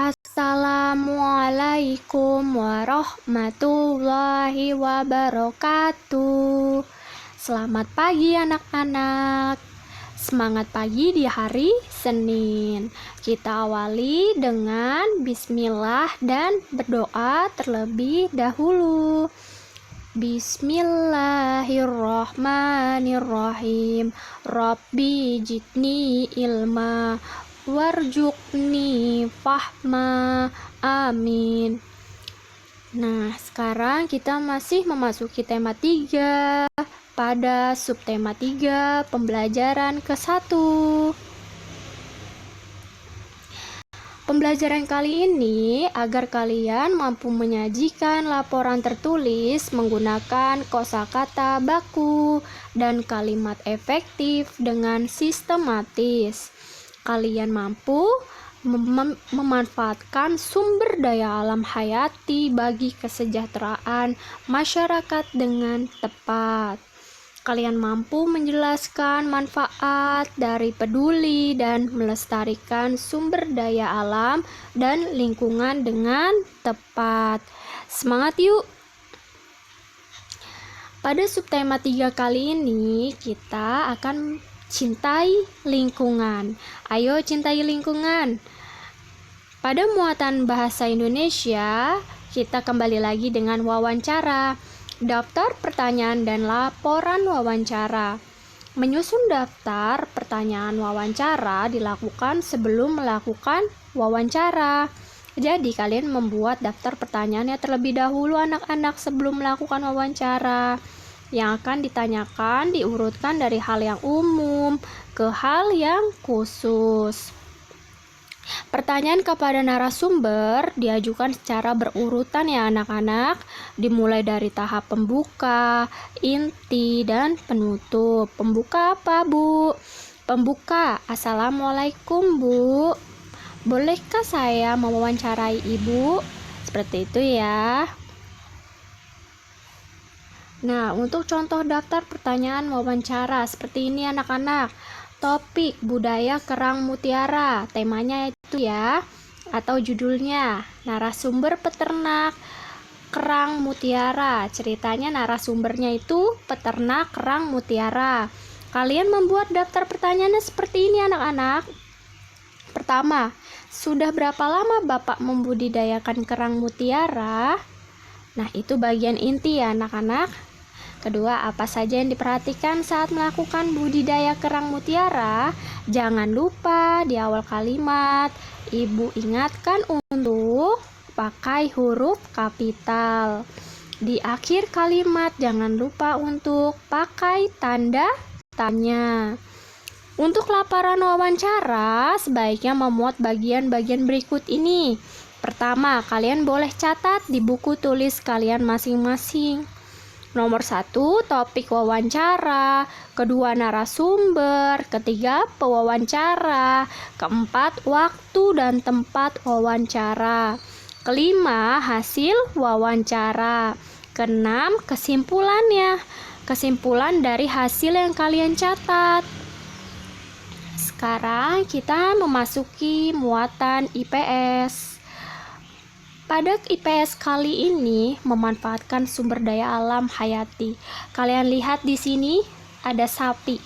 Assalamualaikum warahmatullahi wabarakatuh. Selamat pagi anak-anak. Semangat pagi di hari Senin. Kita awali dengan bismillah dan berdoa terlebih dahulu. Bismillahirrahmanirrahim. Rabbi jidni ilma warjukni fahma. Amin. Nah, sekarang kita masih memasuki tema 3 pada subtema 3 pembelajaran ke-1. Pembelajaran kali ini agar kalian mampu menyajikan laporan tertulis menggunakan kosakata baku dan kalimat efektif dengan sistematis. Kalian mampu memanfaatkan sumber daya alam hayati bagi kesejahteraan masyarakat dengan tepat. Kalian mampu menjelaskan manfaat dari peduli dan melestarikan sumber daya alam dan lingkungan dengan tepat. Semangat yuk! Pada subtema 3 kali ini kita akan cintai lingkungan. Ayo cintai lingkungan. Pada muatan bahasa Indonesia, kita kembali lagi dengan wawancara. Daftar pertanyaan dan laporan wawancara. Menyusun daftar pertanyaan wawancara dilakukan sebelum melakukan wawancara. Jadi kalian membuat daftar pertanyaannya terlebih dahulu anak-anak sebelum melakukan wawancara. Yang akan ditanyakan diurutkan dari hal yang umum ke hal yang khusus. Pertanyaan kepada narasumber diajukan secara berurutan ya anak-anak, dimulai dari tahap pembuka, inti, dan penutup. Pembuka apa, Bu? Pembuka, Assalamualaikum, Bu. Bolehkah saya mewawancarai Ibu? Seperti itu ya. Nah, untuk contoh daftar pertanyaan wawancara seperti ini anak-anak. Topik budaya kerang mutiara, temanya itu ya, atau judulnya narasumber peternak kerang mutiara. Ceritanya narasumbernya itu peternak kerang mutiara. Kalian membuat daftar pertanyaannya seperti ini anak-anak. Pertama, sudah berapa lama Bapak membudidayakan kerang mutiara? Nah, itu bagian inti ya anak-anak. Kedua, apa saja yang diperhatikan saat melakukan budidaya kerang mutiara? Jangan lupa di awal kalimat, Ibu ingatkan untuk pakai huruf kapital. Di akhir kalimat, jangan lupa untuk pakai tanda tanya. Untuk laporan wawancara, sebaiknya memuat bagian-bagian berikut ini. Pertama, kalian boleh catat di buku tulis kalian masing-masing. Nomor 1, topik wawancara. Kedua, narasumber. Ketiga, pewawancara. Keempat, waktu dan tempat wawancara. Kelima, hasil wawancara. Keenam, kesimpulannya. Kesimpulan dari hasil yang kalian catat. Sekarang kita memasuki muatan IPS. Pada IPS kali ini memanfaatkan sumber daya alam hayati. Kalian lihat di sini ada sapi.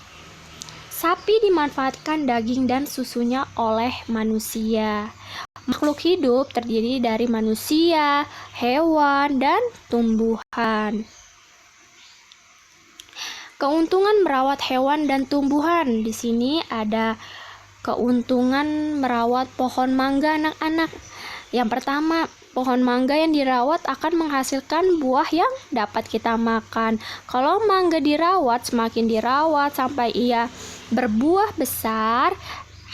Sapi dimanfaatkan daging dan susunya oleh manusia. Makhluk hidup terdiri dari manusia, hewan, dan tumbuhan. Keuntungan merawat hewan dan tumbuhan. Di sini ada keuntungan merawat pohon mangga anak-anak. Yang pertama, pohon mangga yang dirawat akan menghasilkan buah yang dapat kita makan. Kalau mangga dirawat, semakin dirawat sampai ia berbuah besar,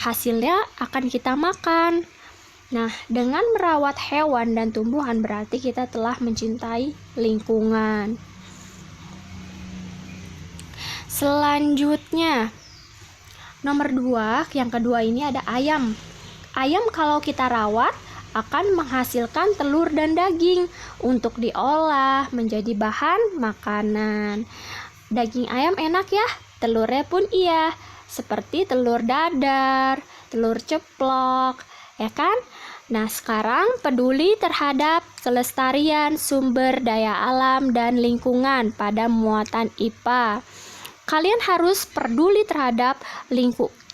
hasilnya akan kita makan. Nah, dengan merawat hewan dan tumbuhan berarti kita telah mencintai lingkungan. Selanjutnya, nomor 2, yang kedua ini ada ayam. Ayam kalau kita rawat akan menghasilkan telur dan daging untuk diolah menjadi bahan makanan. Daging ayam enak ya, telurnya pun iya, seperti telur dadar, telur ceplok, ya kan? Nah, sekarang peduli terhadap kelestarian sumber daya alam dan lingkungan pada muatan IPA. Kalian harus peduli terhadap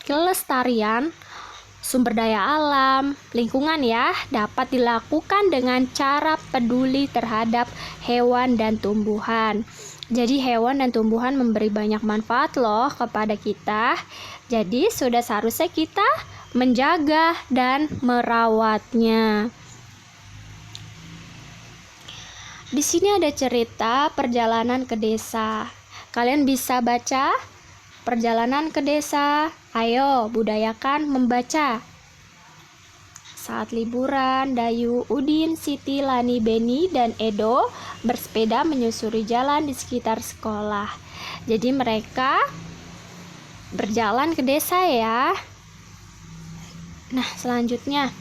kelestarian sumber daya alam, lingkungan ya, dapat dilakukan dengan cara peduli terhadap hewan dan tumbuhan. Jadi hewan dan tumbuhan memberi banyak manfaat loh kepada kita. Jadi sudah seharusnya kita menjaga dan merawatnya. Di sini ada cerita perjalanan ke desa. Kalian bisa baca perjalanan ke desa. Ayo, budayakan membaca. Saat liburan, Dayu, Udin, Siti, Lani, Beni, dan Edo bersepeda menyusuri jalan di sekitar sekolah. Jadi mereka berjalan ke desa ya. Nah, selanjutnya,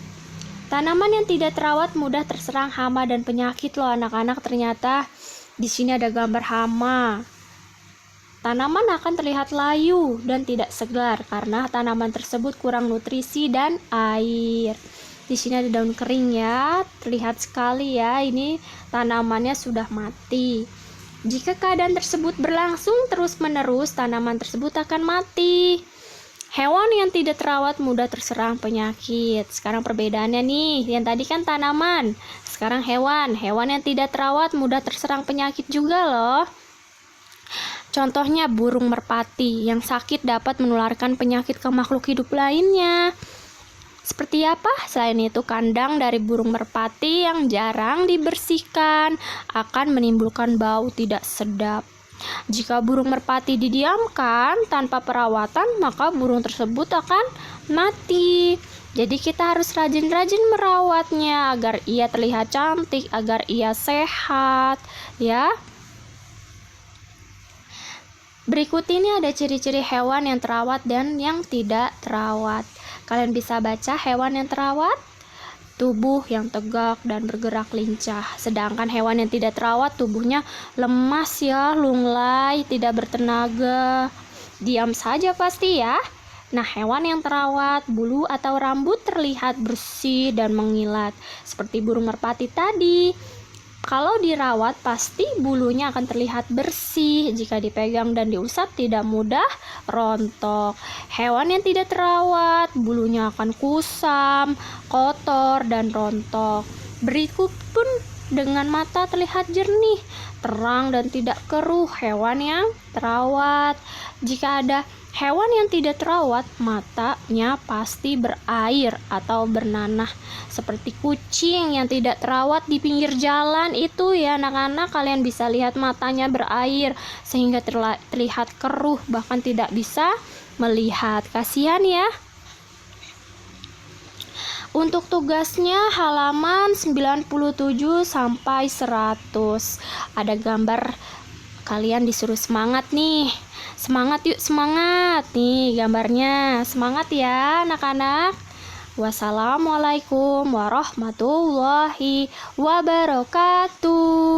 tanaman yang tidak terawat mudah terserang hama dan penyakit loh anak-anak. Ternyata di sini ada gambar hama. Tanaman akan terlihat layu dan tidak segar karena tanaman tersebut kurang nutrisi dan air. Di sini ada daun kering ya, terlihat sekali ya, ini tanamannya sudah mati. Jika keadaan tersebut berlangsung terus-menerus, tanaman tersebut akan mati. Hewan yang tidak terawat mudah terserang penyakit. Sekarang perbedaannya nih, yang tadi kan tanaman, sekarang hewan. Hewan yang tidak terawat mudah terserang penyakit juga loh. Contohnya burung merpati yang sakit dapat menularkan penyakit ke makhluk hidup lainnya. Seperti apa? Selain itu, kandang dari burung merpati yang jarang dibersihkan akan menimbulkan bau tidak sedap. Jika burung merpati didiamkan tanpa perawatan, maka burung tersebut akan mati. Jadi kita harus rajin-rajin merawatnya agar ia terlihat cantik, agar ia sehat, ya. Berikut ini ada ciri-ciri hewan yang terawat dan yang tidak terawat. Kalian bisa baca hewan yang terawat, tubuh yang tegak dan bergerak lincah. Sedangkan hewan yang tidak terawat tubuhnya lemas ya, lunglai, tidak bertenaga, diam saja pasti ya. Nah, hewan yang terawat, bulu atau rambut terlihat bersih dan mengilat, seperti burung merpati tadi. Kalau dirawat, pasti bulunya akan terlihat bersih. Jika dipegang dan diusap, tidak mudah rontok. Hewan yang tidak terawat, bulunya akan kusam, kotor, dan rontok. Berikut pun dengan mata terlihat jernih, terang, dan tidak keruh. Hewan yang terawat. Jika ada hewan yang tidak terawat, matanya pasti berair atau bernanah. Seperti kucing yang tidak terawat di pinggir jalan itu ya anak-anak, kalian bisa lihat matanya berair sehingga terlihat keruh, bahkan tidak bisa melihat. Kasihan ya. Untuk tugasnya halaman 97 sampai 100. Ada gambar, kalian disuruh semangat nih. Semangat yuk, semangat. Nih gambarnya. Semangat ya anak-anak. Wassalamualaikum warahmatullahi wabarakatuh.